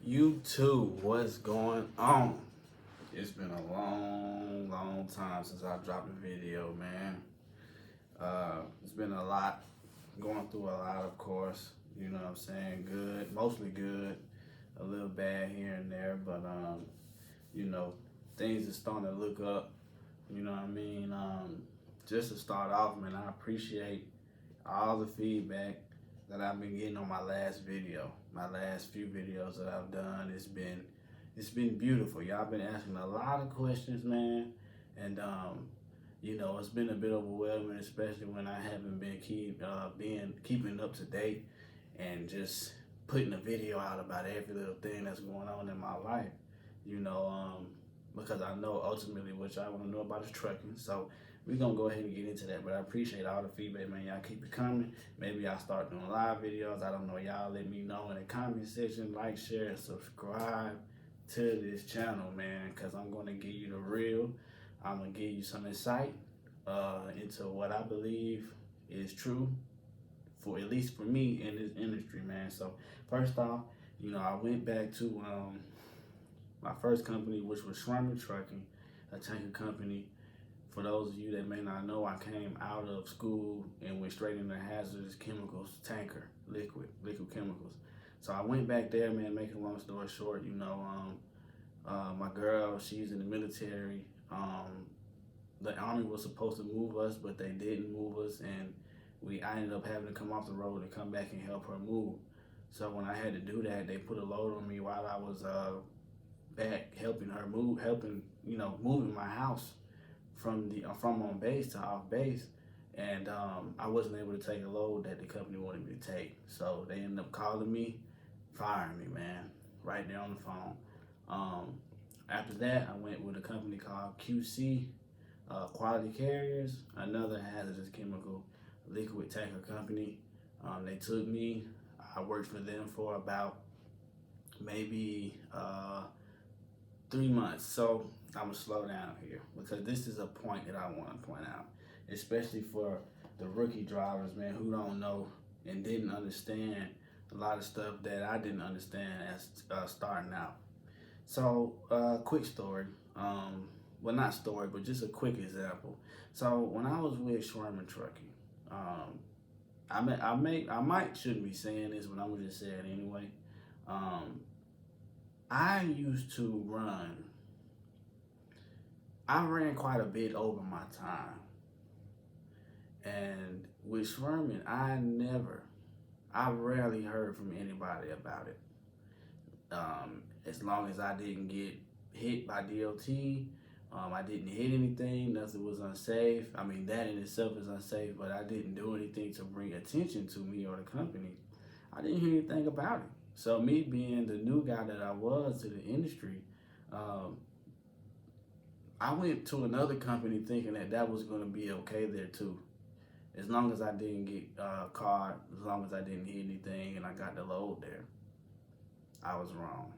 YouTube, what's going on? It's been a long time since I dropped a video, man. It's been a lot, going through a lot, of course. You know what I'm saying? Good, mostly good, a little bad here and there, but you know, things are starting to look up. You know what I mean? Just to start off, man, I appreciate all the feedback that I've been getting on my last video, my last few videos that I've done. It's been beautiful. Y'all been asking a lot of questions, man, and you know, it's been a bit overwhelming, especially when I haven't been keeping up to date and just putting a video out about every little thing that's going on in my life. You know, because I know ultimately what y'all want to know about is trucking. So we're gonna go ahead and get into that. But I appreciate all the feedback, man. Y'all keep it coming. Maybe I'll start doing live videos. I don't know. Y'all let me know in the comment section. Like, share, and subscribe to this channel, man, because I'm gonna give you the real. I'm gonna give you some insight into what I believe is true, for at least for me in this industry, man. So first off, you know, I went back to my first company, which was Schneider Trucking, a tanker company. For those of you that may not know, I came out of school and went straight into hazardous chemicals, tanker, liquid chemicals. So I went back there, man, making a long story short, you know, my girl, she's in the military. The Army was supposed to move us, but they didn't move us, and I ended up having to come off the road and come back and help her move. So when I had to do that, they put a load on me while I was back helping her move, moving my house from on base to off base, and I wasn't able to take a load that the company wanted me to take. So they ended up calling me, firing me, man, right there on the phone. After that, I went with a company called QC, Quality Carriers, another hazardous chemical liquid tanker company. They took me. I worked for them for about maybe 3 months. So I'm gonna slow down here because this is a point that I want to point out, especially for the rookie drivers, man, who don't know and didn't understand a lot of stuff that I didn't understand as starting out. So, quick story. Well, not story, but just a quick example. So, when I was with Schwerman Trucking, I might shouldn't be saying this, but I'm gonna just say it anyway. I used to run. I ran quite a bit over my time, and with Schwerman, I rarely heard from anybody about it. As long as I didn't get hit by DOT, I didn't hit anything, nothing was unsafe. I mean, that in itself is unsafe, but I didn't do anything to bring attention to me or the company. I didn't hear anything about it. So me being the new guy that I was to the industry, I went to another company thinking that was going to be okay there too. As long as I didn't get caught, as long as I didn't hit anything and I got the load there. I was wrong.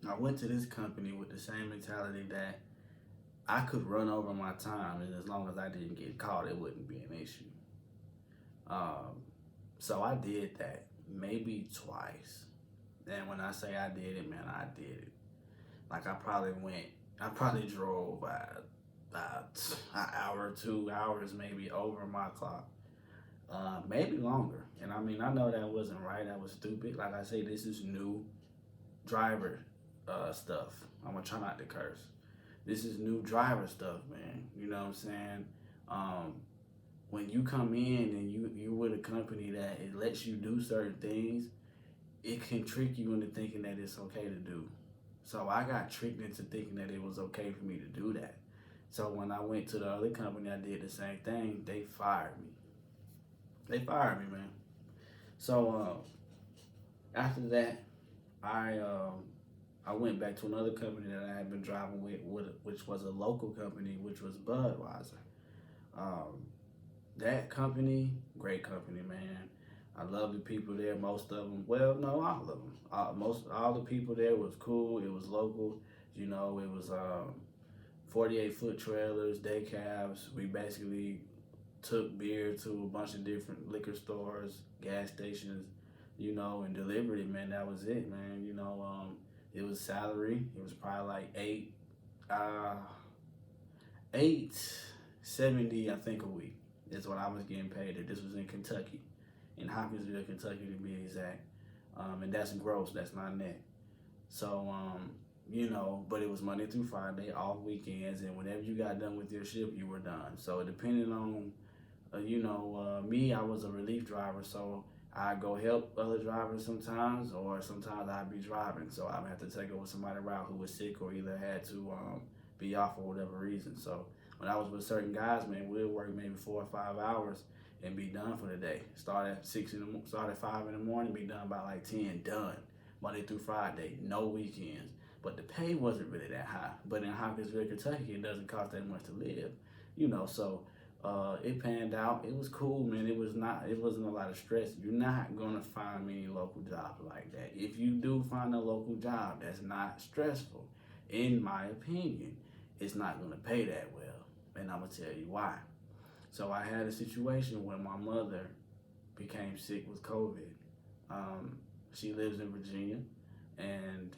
I went to this company with the same mentality that I could run over my time, and as long as I didn't get caught, it wouldn't be an issue. So I did that maybe twice. And when I say I did it, man, I did it. Like I probably drove about an hour, 2 hours, maybe over my clock. Maybe longer. And I mean, I know that wasn't right. That was stupid. Like I say, this is new driver stuff. I'm gonna try not to curse. This is new driver stuff, man. You know what I'm saying? When you come in and you're with a company that it lets you do certain things, it can trick you into thinking that it's okay to do. So I got tricked into thinking that it was okay for me to do that. So when I went to the other company, I did the same thing. They fired me. They fired me, man. So after that, I went back to another company that I had been driving with, which was a local company, which was Budweiser. That company, great company, man. I love the people there. Most of them, well, no, all of them. All the people there was cool. It was local. You know, it was 48-foot trailers, day cabs. We basically took beer to a bunch of different liquor stores, gas stations, you know, and delivered it, man. That was it, man. You know, it was salary. It was probably like 870, I think, a week is what I was getting paid. This was in Kentucky, in Hopkinsville, Kentucky, to be exact. And that's gross. That's not net. So, you know, but it was Monday through Friday, off weekends, and whenever you got done with your shift, you were done. So depending on, me, I was a relief driver, so I go help other drivers sometimes, or sometimes I'd be driving, so I'd have to take over somebody's route who was sick or either had to be off for whatever reason. So when I was with certain guys, man, we'd work maybe 4 or 5 hours and be done for the day. Start at 5 in the morning, be done by like 10, done. Monday through Friday, no weekends. But the pay wasn't really that high. But in Hopkinsville, Kentucky, it doesn't cost that much to live, you know. So it panned out. It was cool, man. It wasn't a lot of stress. You're not gonna find many local jobs like that. If you do find a local job that's not stressful, in my opinion, it's not gonna pay that well. And I'm gonna tell you why. So I had a situation where my mother became sick with COVID. She lives in Virginia, and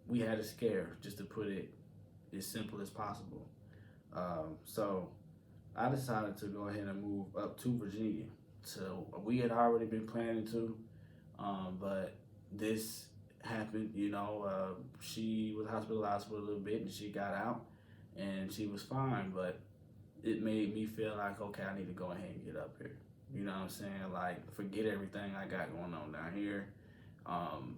we had a scare, just to put it as simple as possible. So I decided to go ahead and move up to Virginia. So we had already been planning to, but this happened, you know. She was hospitalized for a little bit and she got out and she was fine, but it made me feel like, okay, I need to go ahead and get up here. You know what I'm saying? Like, forget everything I got going on down here. I'm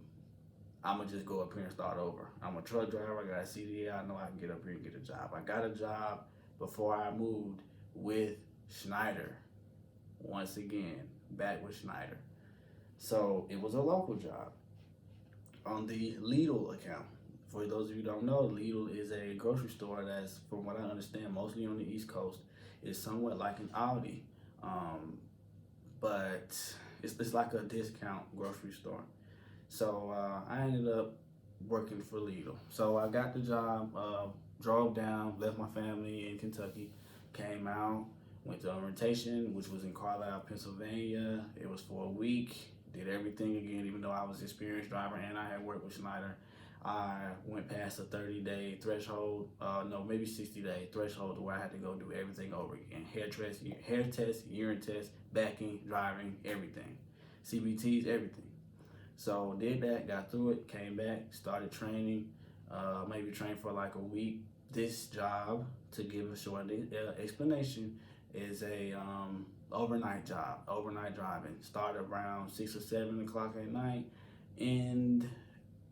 gonna just go up here and start over. I'm a truck driver, I got a CDL, I know I can get up here and get a job. I got a job before I moved with Schneider. Once again, back with Schneider. So it was a local job on the Lidl account. For those of you who don't know, Lidl is a grocery store that's, from what I understand, mostly on the East Coast. It's somewhat like an Aldi, but it's like a discount grocery store. So I ended up working for Lidl. So I got the job, drove down, left my family in Kentucky, came out, went to orientation, which was in Collabs, Pennsylvania. It was for a week, did everything again, even though I was an experienced driver and I had worked with Schneider. I went past a 30-day threshold, no, maybe 60-day threshold, where I had to go do everything over again. Hair test, urine test, backing, driving, everything. CBTs, everything. So did that, got through it, came back, started training, maybe trained for like a week. This job, to give a short explanation, is a overnight job, overnight driving. Start around 6 or 7 o'clock at night, and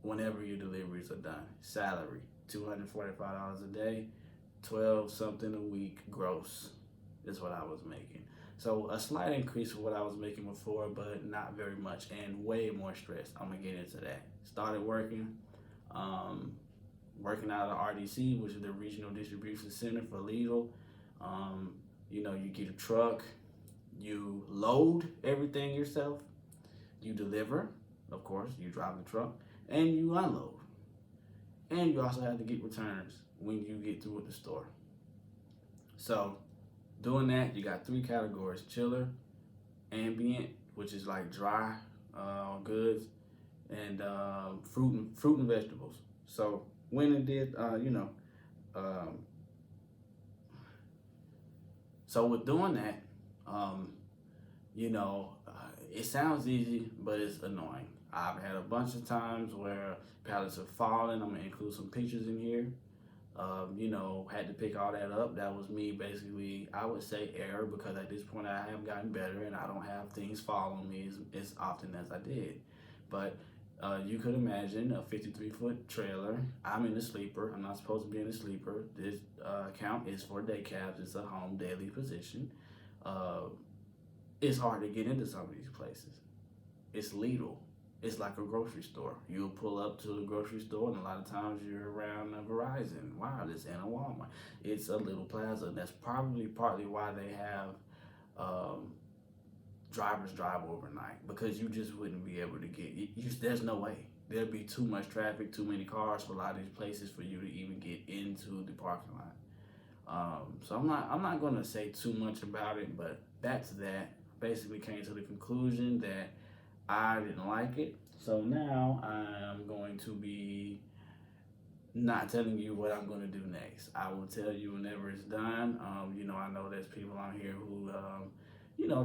whenever your deliveries are done. Salary, $245 a day, 12 something a week gross is what I was making. So a slight increase from what I was making before, but not very much, and way more stress. I'm gonna get into that. Started working out of RDC, which is the Regional Distribution Center for Lidl. You know, you get a truck, you load everything yourself, you deliver, of course, you drive the truck, and you unload. And you also have to get returns when you get through with the store. So doing that, you got 3 categories: chiller, ambient, which is like dry goods, and fruit and vegetables. So when it did, so with doing that, it sounds easy, but it's annoying. I've had a bunch of times where pallets have fallen. I'm gonna include some pictures in here. Had to pick all that up. That was me basically, I would say error, because at this point I have gotten better and I don't have things fall on me as often as I did. But you could imagine a 53-foot trailer. I'm in the sleeper. I'm not supposed to be in the sleeper. This account is for day cabs. It's a home daily position. It's hard to get into some of these places. It's Lidl. It's like a grocery store. You'll pull up to a grocery store, and a lot of times you're around a Verizon, Wireless, and a Walmart. It's a little plaza. That's probably partly why they have drivers drive overnight, because you just wouldn't be able to get. There's no way. There'd be too much traffic, too many cars for a lot of these places for you to even get into the parking lot. So I'm not going to say too much about it, but back to that. Basically came to the conclusion that I didn't like it. So now I'm going to be not telling you what I'm going to do next. I will tell you whenever it's done. I know there's people out here who,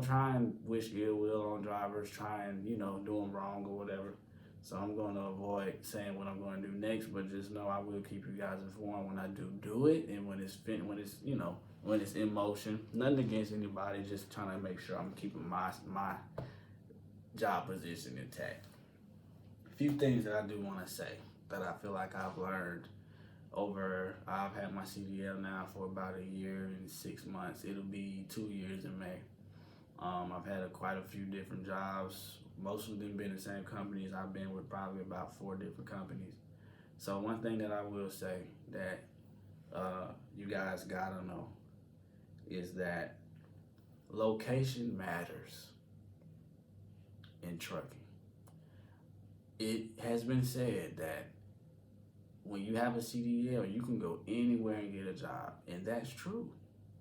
try and wish ill will on drivers, try and, do them wrong or whatever. So I'm going to avoid saying what I'm going to do next, but just know I will keep you guys informed when I do it, and when it's in motion. Nothing against anybody, just trying to make sure I'm keeping my job position intact. A few things that I do want to say that I feel like I've learned I've had my CDL now for about a year and 6 months. It'll be 2 years in May. I've had quite a few different jobs. Most of them been the same companies. I've been with probably about 4 different companies. So one thing that I will say that you guys gotta know is that location matters in trucking. It has been said that when you have a CDL, you can go anywhere and get a job. And that's true.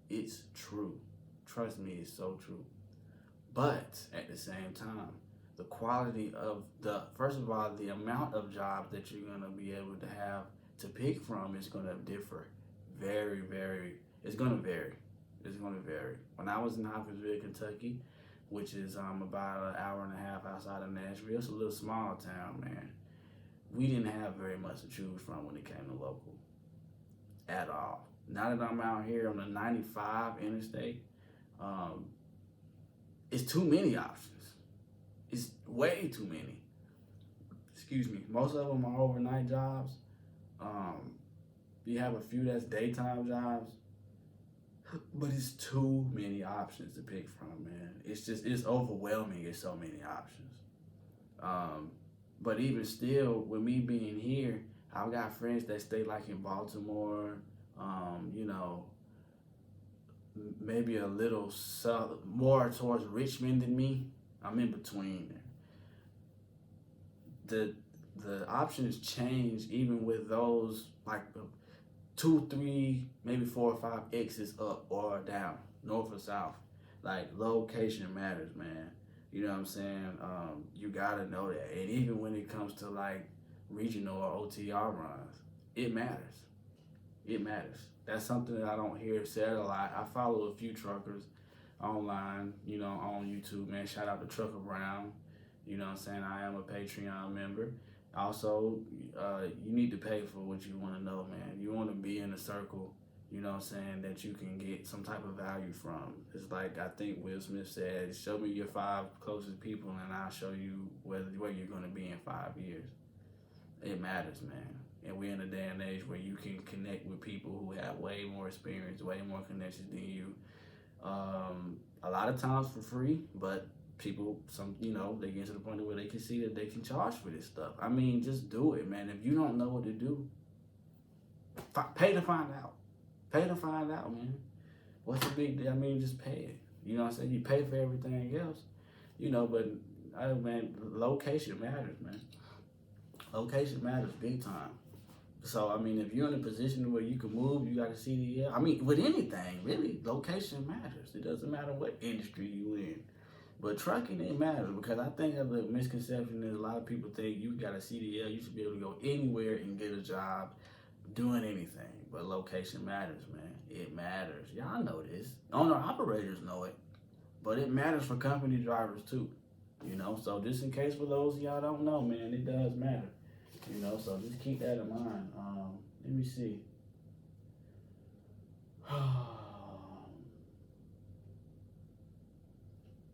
It's true. Trust me, it's so true. But at the same time, the quality of first of all, the amount of jobs that you're going to be able to have to pick from is going to differ. It's going to vary. It's going to vary. When I was in Hopkinsville, Kentucky, which is about an hour and a half outside of Nashville, it's a little small town, man. We didn't have very much to choose from when it came to local at all. Now that I'm out here on the 95 interstate, it's too many options. It's way too many. Excuse me. Most of them are overnight jobs. You have a few that's daytime jobs, but it's too many options to pick from, man. It's overwhelming. It's so many options. But even still, with me being here, I've got friends that stay like in Baltimore, maybe a little more towards Richmond than me. I'm in between there. The options change even with those like 2, 3, maybe 4 or 5 exits up or down, north or south. Like location matters, man. You know what I'm saying? You gotta know that. And even when it comes to like regional or OTR runs, it matters. It matters. That's something that I don't hear said a lot. I follow a few truckers online, on YouTube, man. Shout out to Trucker Brown. You know what I'm saying? I am a Patreon member. Also, you need to pay for what you want to know, man. You want to be in a circle, that you can get some type of value from. It's like I think Will Smith said, show me your 5 closest people and I'll show you where you're going to be in 5 years. It matters, man. And we're in a day and age where you can connect with people who have way more experience, way more connections than you. A lot of times for free, but people, they get to the point where they can see that they can charge for this stuff. I mean, just do it, man. If you don't know what to do, pay to find out. Pay to find out, man. What's the big deal? I mean, just pay it. You know what I'm saying? You pay for everything else, but location matters, man. Location matters big time. So, I mean, if you're in a position where you can move, you got a CDL. I mean, with anything, really, location matters. It doesn't matter what industry you in. But trucking, it matters because I think of the misconception is a lot of people think you got a CDL, you should be able to go anywhere and get a job doing anything. But location matters, man. It matters. Y'all know this. Owner-operators know it. But it matters for company drivers, too. So just in case for those of y'all don't know, man, it does matter. So just keep that in mind. Let me see.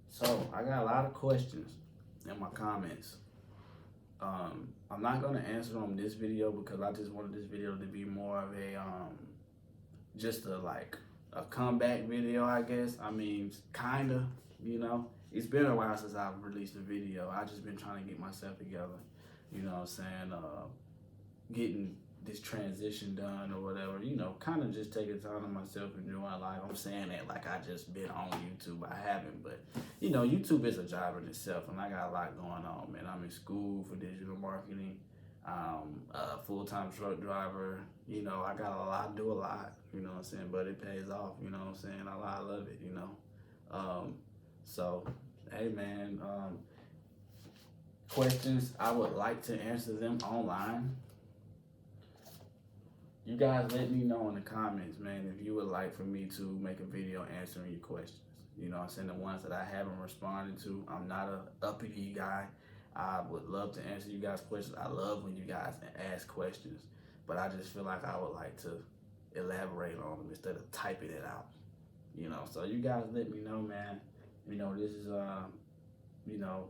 So I got a lot of questions in my comments. I'm not gonna answer them in this video because I just wanted this video to be more of a just a comeback video, I guess. I mean, kinda, It's been a while since I've released a video. I just been trying to get myself together. You know what I'm saying? Getting this transition done or whatever, kind of just taking time to myself, enjoying life. I'm saying that like I just been on YouTube. I haven't, but YouTube is a job in itself, and I got a lot going on, man. I'm in school for digital marketing. A full-time truck driver. I got a lot, do a lot, you know what I'm saying? But it pays off, you know what I'm saying? I love it, So, hey, man, questions, I would like to answer them online. You guys let me know in the comments, man, if you would like for me to make a video answering your questions. You know what I'm saying? The ones that I haven't responded to. I'm not a uppity guy. I would love to answer you guys' questions. I love when you guys ask questions. But I just feel like I would like to elaborate on them instead of typing it out. You know, so you guys let me know, man. You know, this is you know,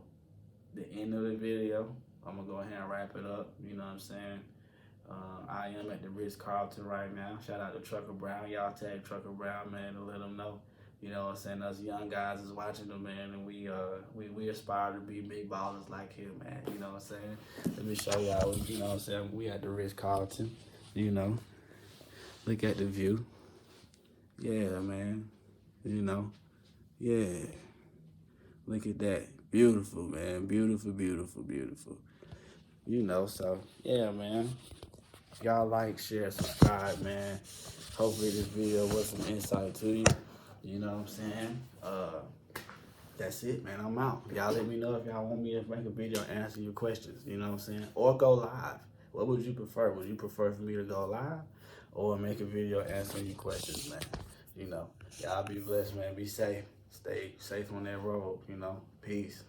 the end of the video. I'm gonna go ahead and wrap it up. You know what I'm saying? I am at the Ritz-Carlton right now. Shout out to Trucker Brown. Y'all tag Trucker Brown, man, to let him know. You know what I'm saying? Us young guys is watching him, man, and we aspire to be big ballers like him, man. You know what I'm saying? Let me show y'all. You know what I'm saying? We at the Ritz-Carlton. You know, look at the view. Yeah, man. You know, yeah. Look at that. Beautiful, man. Beautiful, beautiful, beautiful. You know, so yeah, man. Y'all like, share, subscribe, man. Hopefully this video was some insight to you. You know what I'm saying? That's it, man. I'm out. Y'all let me know if y'all want me to make a video and answer your questions. You know what I'm saying? Or go live. What would you prefer? Would you prefer for me to go live or make a video answering your questions, man? You know, y'all be blessed, man. Be safe. Stay safe on that road, you know. Peace.